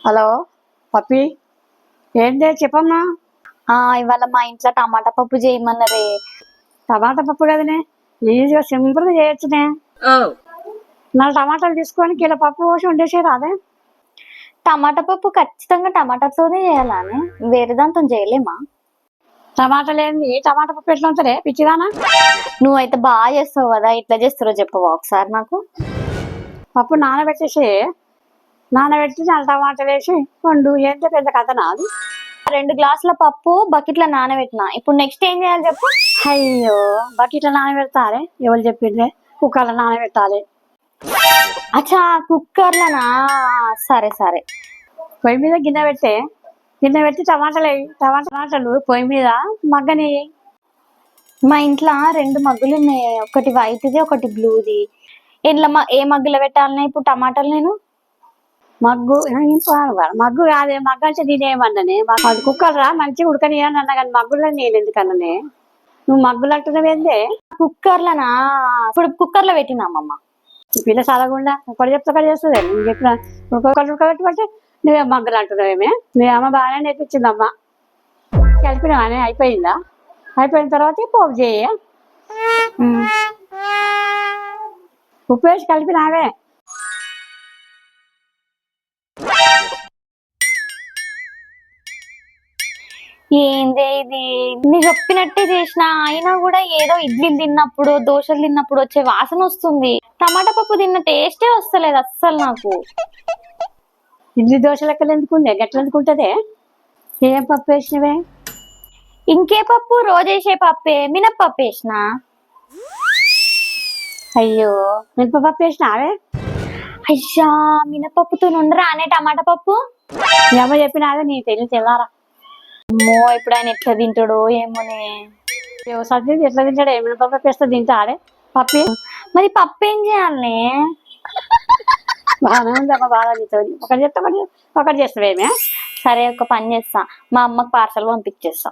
Hello పప్పి, ఏంటి చెప్పమ్మా. ఇవాళ మా ఇంట్లో టమాటా పప్పు చేయమన్నారే. టమాటా పప్పు కదనే, ఈజీగా సింపుల్గా చేయొచ్చునే. టమాటాలు తీసుకొని కిలో పప్పు పోసి వండేసే రాదే. టమాటా పప్పు ఖచ్చితంగా టమాటాతోనే చేయాలని, వేరే దాంతో చేయలేమా? టమాటాలు ఏంది, టమాటా పప్పు ఎట్లా ఉంటుందే పిచ్చిదానా. నువ్వైతే బాగా చేస్తావు కదా, ఇట్లా చేస్తారో చెప్పవా ఒకసారి నాకు? పప్పు నానబెట్టి 4 టమాటాలు వేసి వండు. ఏంటో పెద్ద కథ నాది. 2 గ్లాసుల పప్పు బకెట్లో నానబెట్టిన. ఇప్పుడు నెక్స్ట్ ఏం చేయాలి చెప్పు? అయ్యో, బకెట్లో నానబెడతారే, ఎవరు చెప్పిండ్రే? కుక్కర్లో నానబెట్టాలి. అచ్చా, కుక్కర్లనా? సరే సరే. పొయ్యి మీద గిన్నె పెట్టి టమాటాలు పొయ్యి మీద మగ్గని. మా ఇంట్లో 2 మగ్గులు ఉన్నాయి, ఒకటి వైట్ది ఒకటి బ్లూది. ఇంట్లో ఏ మగ్గులో పెట్టాలన్నా ఇప్పుడు టమాటాలు నేను? మగ్గు కాదే, మగ్గ అంటే నేనేమన్నానే, అది కుక్కర్ రా మంచిగా ఉడకనియని అన్నా, కానీ మగ్గులో నేను ఎందుకన్నానే? నువ్వు మగ్గులు అంటున్నావేందే? కుక్కర్లనా? ఇప్పుడు కుక్కర్లో పెట్టినామమ్మ. పిల్ల చదవకుండా ఒకటి చెప్తే ఒకటి చేస్తుంది. నువ్వు చెప్పిన ఉడకబెట్టబట్టి నువ్వే మగ్గులు అంటున్నావేమే? మీ అమ్మ బాగానే నేర్పించిందమ్మ. కలిపినావానే, అయిపోయిందా? అయిపోయిన తర్వాత పోపు చేయ, ఉప్పు వేసి కలిపినావే. ఏందే ఇది, నీ చెప్పినట్టే చేసిన, అయినా కూడా ఏదో ఇడ్లీలు తిన్నప్పుడు దోశలు తిన్నప్పుడు వచ్చే వాసన వస్తుంది. టమాటా పప్పు తిన్న టేస్టే వస్తలేదు అస్సలు నాకు. ఇడ్లీ దోశ లెక్కలు ఎందుకుందే, గట్ల ఎందుకుంటుందే? ఏం పప్పు వేసినవే? ఇంకే పప్పు, రోజు వేసే పప్పే, మినప్పప్పు వేసిన. అయ్యో, మినపప్పు వేసినావే? అయ్యా, మినపప్పుతో ఉండరా అనే టమాటా పప్పు? మీ అమ్మ చెప్పినావే, నీ తెలివి తెల్లారా. అమ్మో, ఇప్పుడు ఆయన ఎట్లా తింటాడో ఏమోనే. సర్ది ఎట్లా తింటాడు? మినపప్పు వేస్తే తింటాడే పప్పి. మరి పప్పు ఏం చేయాలనే? బాగానే ఉంది అమ్మ, బాగా నీతో ఒకటి చెప్తా ఒకటి చేస్తావేమే? సరే, ఒక పని చేస్తా, మా అమ్మకి పార్సల్ పంపించేస్తా.